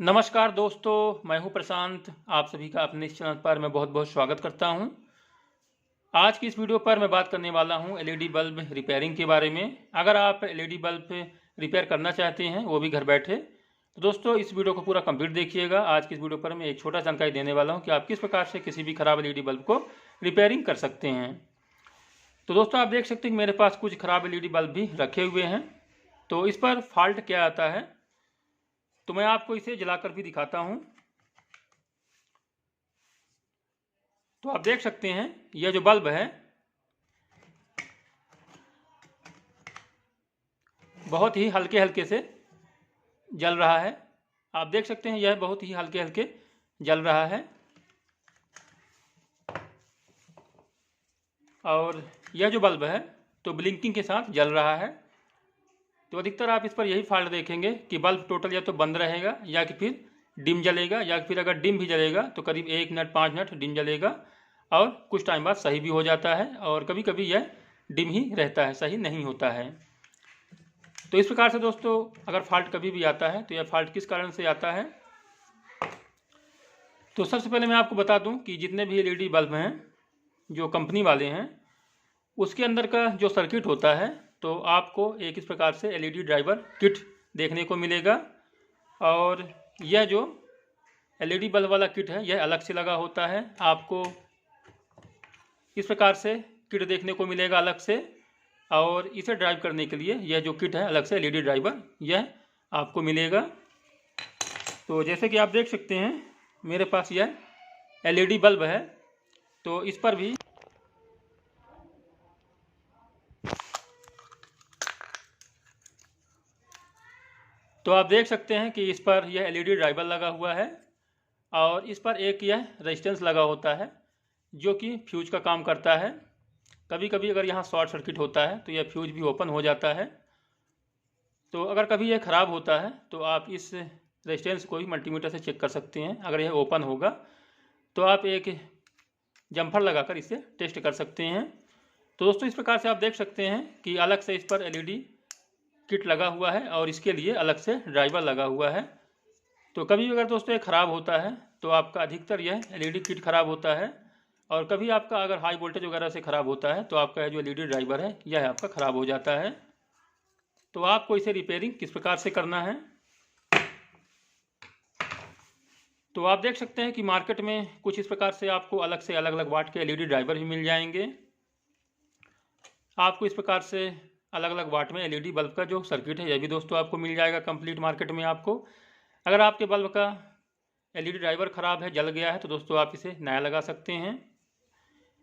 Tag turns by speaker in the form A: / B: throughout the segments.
A: नमस्कार दोस्तों, मैं हूं प्रशांत। आप सभी का अपने इस चैनल पर मैं बहुत बहुत स्वागत करता हूं। आज की इस वीडियो पर मैं बात करने वाला हूं एलईडी बल्ब रिपेयरिंग के बारे में। अगर आप एलईडी बल्ब रिपेयर करना चाहते हैं, वो भी घर बैठे, तो दोस्तों इस वीडियो को पूरा कंप्लीट देखिएगा। आज की इस वीडियो पर मैं एक छोटा जानकारी देने वाला हूँ कि आप किस प्रकार से किसी भी खराब एलईडी बल्ब को रिपेयरिंग कर सकते हैं। तो दोस्तों आप देख सकते हैं कि मेरे पास कुछ खराब एलईडी बल्ब भी रखे हुए हैं। तो इस पर फॉल्ट क्या आता है, तो मैं आपको इसे जलाकर भी दिखाता हूं। तो आप देख सकते हैं यह जो बल्ब है बहुत ही हल्के हल्के से जल रहा है। आप देख सकते हैं यह बहुत ही हल्के हल्के जल रहा है और यह जो बल्ब है तो ब्लिंकिंग के साथ जल रहा है। तो अधिकतर आप इस पर यही फॉल्ट देखेंगे कि बल्ब टोटल या तो बंद रहेगा या कि फिर डिम जलेगा, या फिर अगर डिम भी जलेगा तो करीब 1 मिनट 5 मिनट डिम जलेगा और कुछ टाइम बाद सही भी हो जाता है, और कभी कभी यह डिम ही रहता है, सही नहीं होता है। तो इस प्रकार से दोस्तों अगर फॉल्ट कभी भी आता है तो यह फॉल्ट किस कारण से आता है, तो सबसे पहले मैं आपको बता दूं कि जितने भी एलईडी बल्ब हैं जो कंपनी वाले हैं उसके अंदर का जो सर्किट होता है, तो आपको एक इस प्रकार से एलईडी ड्राइवर किट देखने को मिलेगा। और यह जो एलईडी बल्ब वाला किट है यह अलग से लगा होता है। आपको इस प्रकार से किट देखने को मिलेगा अलग से, और इसे ड्राइव करने के लिए यह जो किट है अलग से एलईडी ड्राइवर यह आपको मिलेगा। तो जैसे कि आप देख सकते हैं मेरे पास यह एलईडी बल्ब है, तो इस पर भी तो आप देख सकते हैं कि इस पर यह एलईडी ड्राइवर लगा हुआ है और इस पर एक यह रेजिस्टेंस लगा होता है जो कि फ्यूज का काम करता है। कभी कभी अगर यहाँ शॉर्ट सर्किट होता है तो यह फ्यूज भी ओपन हो जाता है। तो अगर कभी यह ख़राब होता है तो आप इस रेजिस्टेंस को ही मल्टीमीटर से चेक कर सकते हैं। अगर यह ओपन होगा तो आप एक जम्फर लगाकर इसे टेस्ट कर सकते हैं। तो दोस्तों इस प्रकार से आप देख सकते हैं कि अलग से इस पर एलईडी किट लगा हुआ है और इसके लिए अलग से ड्राइवर लगा हुआ है। तो कभी अगर दोस्तों ये ख़राब होता है तो आपका अधिकतर यह एलईडी किट ख़राब होता है, और कभी आपका अगर हाई वोल्टेज वगैरह से ख़राब होता है तो आपका जो एलईडी ड्राइवर है यह आपका ख़राब हो जाता है। तो आपको इसे रिपेयरिंग किस प्रकार से करना है, तो आप देख सकते हैं कि मार्केट में कुछ इस प्रकार से आपको अलग से अलग अलग वाट के एलईडी ड्राइवर भी मिल जाएंगे। आपको इस प्रकार से अलग अलग वाट में एलईडी बल्ब का जो सर्किट है यह भी दोस्तों आपको मिल जाएगा कंप्लीट मार्केट में। आपको अगर आपके बल्ब का एलईडी ड्राइवर ख़राब है, जल गया है, तो दोस्तों आप इसे नया लगा सकते हैं।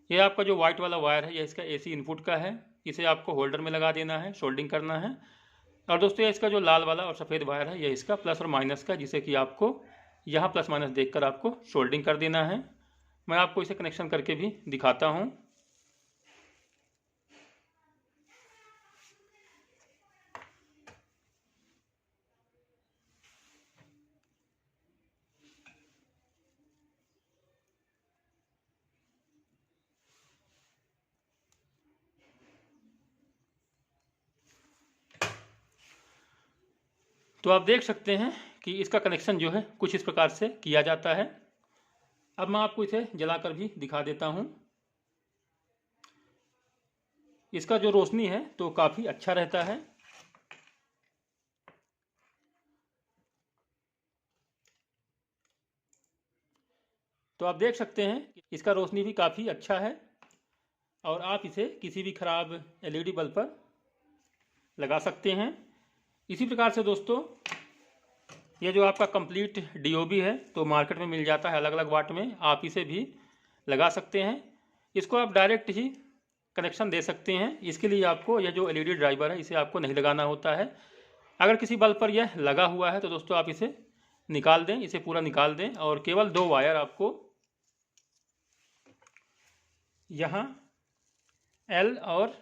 A: यह आपका जो वाइट वाला वायर है यह इसका एसी इनपुट का है, इसे आपको होल्डर में लगा देना है, सोल्डिंग करना है। और दोस्तों इसका जो लाल वाला और सफ़ेद वायर है यह इसका प्लस और माइनस का, जिसे कि आपको यहाँ प्लस माइनस देखकर आपको सोल्डिंग कर देना है। मैं आपको इसे कनेक्शन करके भी दिखाता हूँ। तो आप देख सकते हैं कि इसका कनेक्शन जो है कुछ इस प्रकार से किया जाता है। अब मैं आपको इसे जलाकर भी दिखा देता हूँ। इसका जो रोशनी है तो काफ़ी अच्छा रहता है। तो आप देख सकते हैं इसका रोशनी भी काफ़ी अच्छा है, और आप इसे किसी भी ख़राब एलईडी बल्ब पर लगा सकते हैं। इसी प्रकार से दोस्तों ये जो आपका कंप्लीट डीओबी है तो मार्केट में मिल जाता है अलग अलग वाट में, आप इसे भी लगा सकते हैं। इसको आप डायरेक्ट ही कनेक्शन दे सकते हैं। इसके लिए आपको यह जो एलईडी ड्राइवर है इसे आपको नहीं लगाना होता है। अगर किसी बल्ब पर यह लगा हुआ है तो दोस्तों आप इसे निकाल दें, इसे पूरा निकाल दें, और केवल 2 वायर आपको यहाँ L और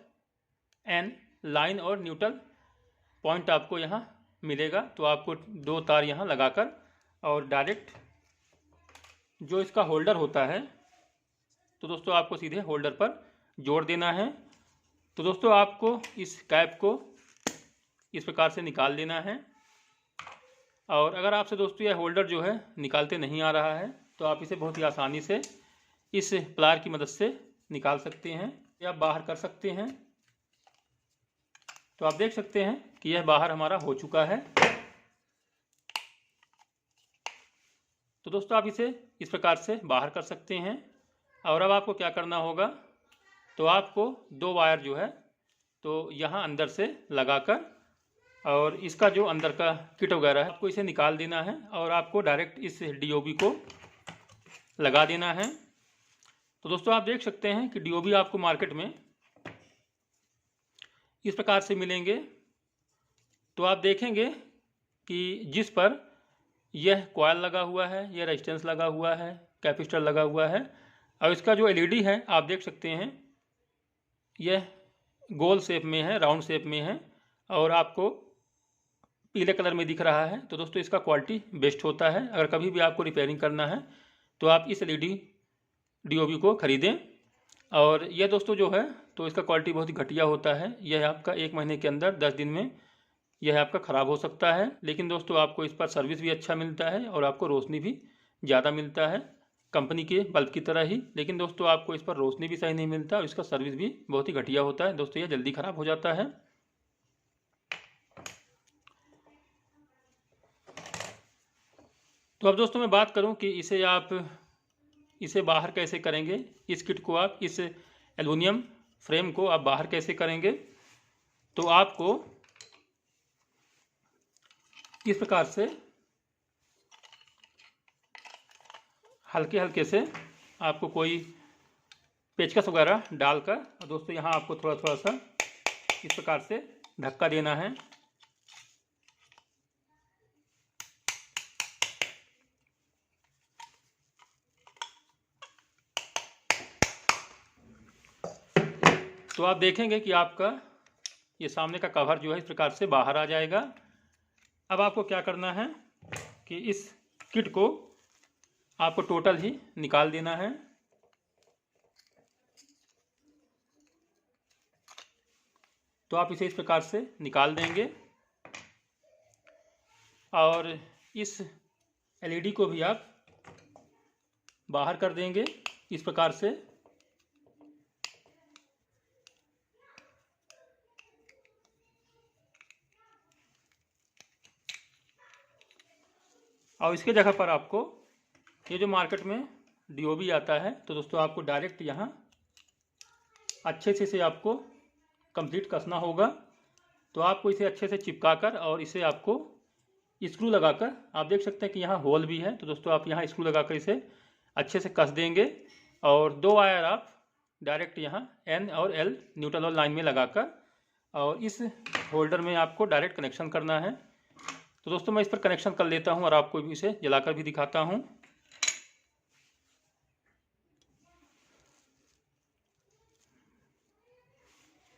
A: N लाइन और न्यूट्रल पॉइंट आपको यहाँ मिलेगा। तो आपको 2 तार यहाँ लगाकर और डायरेक्ट जो इसका होल्डर होता है तो दोस्तों आपको सीधे होल्डर पर जोड़ देना है। तो दोस्तों आपको इस कैप को इस प्रकार से निकाल लेना है और अगर आपसे दोस्तों यह होल्डर जो है निकालते नहीं आ रहा है तो आप इसे बहुत ही आसानी से इस प्लायर की मदद से निकाल सकते हैं या बाहर कर सकते हैं। तो आप देख सकते हैं कि यह बाहर हमारा हो चुका है। तो दोस्तों आप इसे इस प्रकार से बाहर कर सकते हैं। और अब आपको क्या करना होगा, तो आपको 2 वायर जो है तो यहाँ अंदर से लगाकर और इसका जो अंदर का किट वगैरह है आपको इसे निकाल देना है और आपको डायरेक्ट इस DOB को लगा देना है। तो दोस्तों आप देख सकते हैं कि DOB आपको मार्केट में इस प्रकार से मिलेंगे। तो आप देखेंगे कि जिस पर यह कॉयल लगा हुआ है, यह रेजिस्टेंस लगा हुआ है, कैपेसिटर लगा हुआ है और इसका जो LED है आप देख सकते हैं यह गोल शेप में है, राउंड शेप में है और आपको पीले कलर में दिख रहा है। तो दोस्तों इसका क्वालिटी बेस्ट होता है। अगर कभी भी आपको रिपेयरिंग करना है तो आप इस LED DOB को ख़रीदें। और यह दोस्तों जो है तो इसका क्वालिटी बहुत ही घटिया होता है। यह आपका 1 महीने के अंदर 10 दिन में यह आपका ख़राब हो सकता है। लेकिन दोस्तों आपको इस पर सर्विस भी अच्छा मिलता है और आपको रोशनी भी ज़्यादा मिलता है कंपनी के बल्ब की तरह ही। लेकिन दोस्तों आपको इस पर रोशनी भी सही नहीं मिलता और इसका सर्विस भी बहुत ही घटिया होता है। दोस्तों यह जल्दी ख़राब हो जाता है। तो अब दोस्तों मैं बात करूं कि इसे बाहर कैसे करेंगे। इस किट को आप इस एल्युमिनियम फ्रेम को आप बाहर कैसे करेंगे। तो आपको इस प्रकार से हल्के हल्के से आपको कोई पेचकस वगैरह डालकर और दोस्तों यहाँ आपको थोड़ा थोड़ा सा इस प्रकार से धक्का देना है। तो आप देखेंगे कि आपका ये सामने का कवर जो है इस प्रकार से बाहर आ जाएगा। अब आपको क्या करना है कि इस किट को आपको टोटल ही निकाल देना है। तो आप इसे इस प्रकार से निकाल देंगे और इस LED को भी आप बाहर कर देंगे इस प्रकार से। और इसके जगह पर आपको ये जो मार्केट में DOB आता है तो दोस्तों आपको डायरेक्ट यहाँ अच्छे से इसे आपको कंप्लीट कसना होगा। तो आपको इसे अच्छे से चिपका कर और इसे आपको स्क्रू लगाकर आप देख सकते हैं कि यहाँ होल भी है। तो दोस्तों आप यहाँ स्क्रू लगाकर इसे अच्छे से कस देंगे और 2 वायर आप डायरेक्ट यहाँ N और L न्यूट्रल और लाइन में लगाकर और इस होल्डर में आपको डायरेक्ट कनेक्शन करना है। तो दोस्तों मैं इस पर कनेक्शन कर लेता हूं और आपको भी इसे जलाकर भी दिखाता हूं।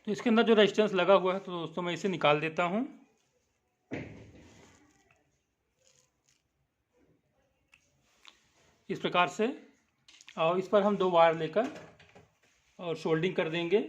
A: तो इसके अंदर जो रेजिस्टेंस लगा हुआ है तो दोस्तों मैं इसे निकाल देता हूं। इस प्रकार से और इस पर हम 2 वायर लेकर और सोल्डिंग कर देंगे।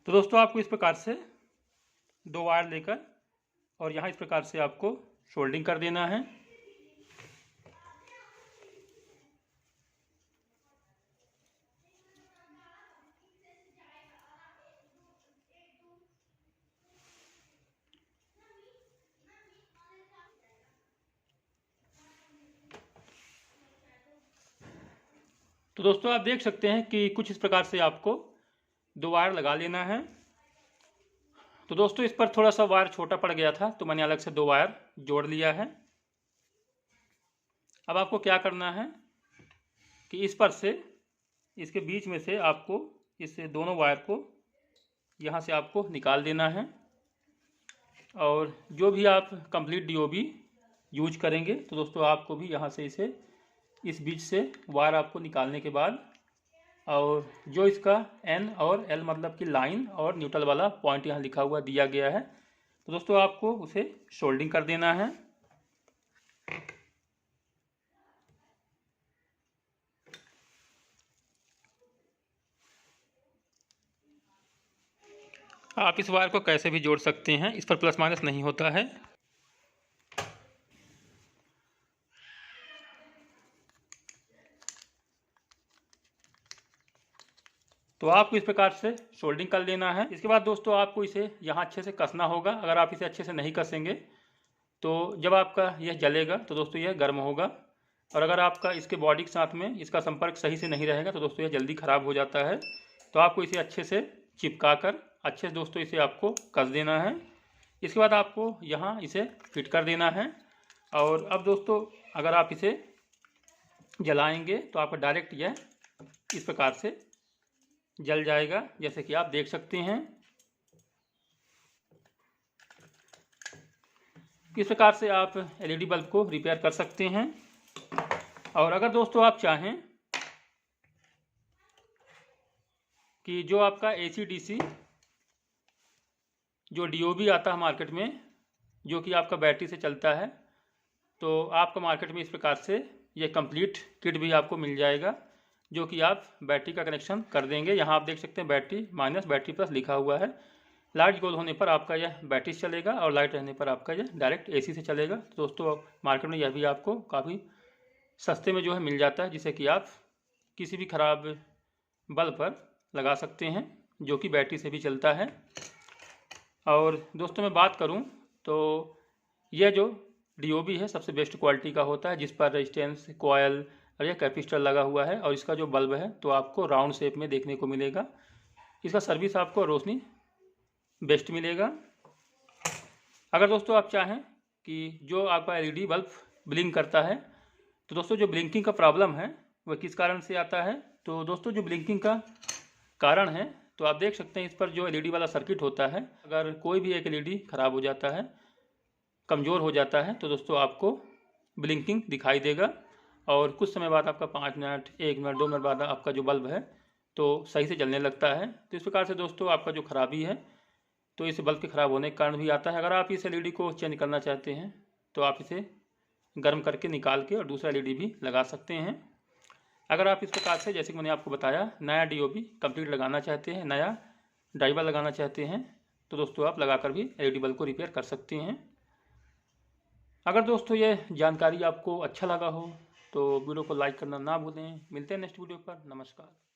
A: तो दोस्तों आपको इस प्रकार से 2 वायर लेकर और यहाँ इस प्रकार से आपको सोल्डिंग कर देना है। तो दोस्तों आप देख सकते हैं कि कुछ इस प्रकार से आपको 2 वायर लगा लेना है। तो दोस्तों इस पर थोड़ा सा वायर छोटा पड़ गया था तो मैंने अलग से 2 वायर जोड़ लिया है। अब आपको क्या करना है कि इस पर से इसके बीच में से आपको इस दोनों वायर को यहाँ से आपको निकाल देना है और जो भी आप कंप्लीट DOB यूज करेंगे तो दोस्तों आपको भी यहाँ से इस बीच से वायर आपको निकालने के बाद और जो इसका N और L मतलब कि लाइन और न्यूट्रल वाला पॉइंट यहाँ लिखा हुआ दिया गया है। तो दोस्तों आपको उसे सोल्डिंग कर देना है। आप इस वायर को कैसे भी जोड़ सकते हैं, इस पर प्लस माइनस नहीं होता है। तो आपको इस प्रकार से सोल्डिंग कर लेना है। इसके बाद दोस्तों आपको इसे यहाँ अच्छे से कसना होगा। अगर आप इसे अच्छे से नहीं कसेंगे तो जब आपका यह जलेगा तो दोस्तों यह गर्म होगा, और अगर आपका इसके बॉडी के साथ में इसका संपर्क सही से नहीं रहेगा तो दोस्तों यह जल्दी ख़राब हो जाता है। तो आपको इसे अच्छे से चिपका कर अच्छे से दोस्तों इसे आपको कस देना है। इसके बाद आपको यहाँ इसे फिट कर देना है। और अब दोस्तों अगर आप इसे जलाएंगे तो आपका डायरेक्ट यह इस प्रकार से जल जाएगा, जैसे कि आप देख सकते हैं। इस प्रकार से आप LED बल्ब को रिपेयर कर सकते हैं। और अगर दोस्तों आप चाहें कि जो आपका AC DC जो DOB आता है मार्केट में, जो कि आपका बैटरी से चलता है, तो आपका मार्केट में इस प्रकार से यह कंप्लीट किट भी आपको मिल जाएगा, जो कि आप बैटरी का कनेक्शन कर देंगे। यहाँ आप देख सकते हैं बैटरी माइनस बैटरी प्लस लिखा हुआ है। लाइट गोल होने पर आपका यह बैटरी से चलेगा और लाइट रहने पर आपका यह डायरेक्ट AC से चलेगा। तो दोस्तों मार्केट में यह भी आपको काफ़ी सस्ते में जो है मिल जाता है, जिसे कि आप किसी भी ख़राब बल्ब पर लगा सकते हैं, जो कि बैटरी से भी चलता है। और दोस्तों मैं बात करूं तो यह जो DOB है सबसे बेस्ट क्वालिटी का होता है, जिस पर रेजिस्टेंस कॉयल और यह कैपेसिटर लगा हुआ है। और इसका जो बल्ब है तो आपको राउंड शेप में देखने को मिलेगा। इसका सर्विस आपको रोशनी बेस्ट मिलेगा। अगर दोस्तों आप चाहें कि जो आपका LED बल्ब ब्लिंक करता है, तो दोस्तों जो ब्लिंकिंग का प्रॉब्लम है वह किस कारण से आता है, तो दोस्तों जो ब्लिंकिंग का कारण है तो आप देख सकते हैं इस पर जो LED वाला सर्किट होता है, अगर कोई भी एक LED खराब हो जाता है, कमज़ोर हो जाता है, तो दोस्तों आपको ब्लिंकिंग दिखाई देगा। और कुछ समय बाद आपका 5 मिनट 1 मिनट 2 मिनट बाद आपका जो बल्ब है तो सही से जलने लगता है। तो इस प्रकार से दोस्तों आपका जो खराबी है तो इस बल्ब के ख़राब होने के कारण भी आता है। अगर आप इस LED को चेंज करना चाहते हैं तो आप इसे गर्म करके निकाल के और दूसरा LED भी लगा सकते हैं। अगर आप इस प्रकार से, जैसे कि मैंने आपको बताया, नया DOB कंप्लीट लगाना चाहते हैं, नया ड्राइवर लगाना चाहते हैं, तो दोस्तों आप लगाकर भी LED बल्ब को रिपेयर कर सकते हैं। अगर दोस्तों ये जानकारी आपको अच्छा लगा हो तो वीडियो को लाइक करना ना भूलें। मिलते हैं नेक्स्ट वीडियो पर। नमस्कार।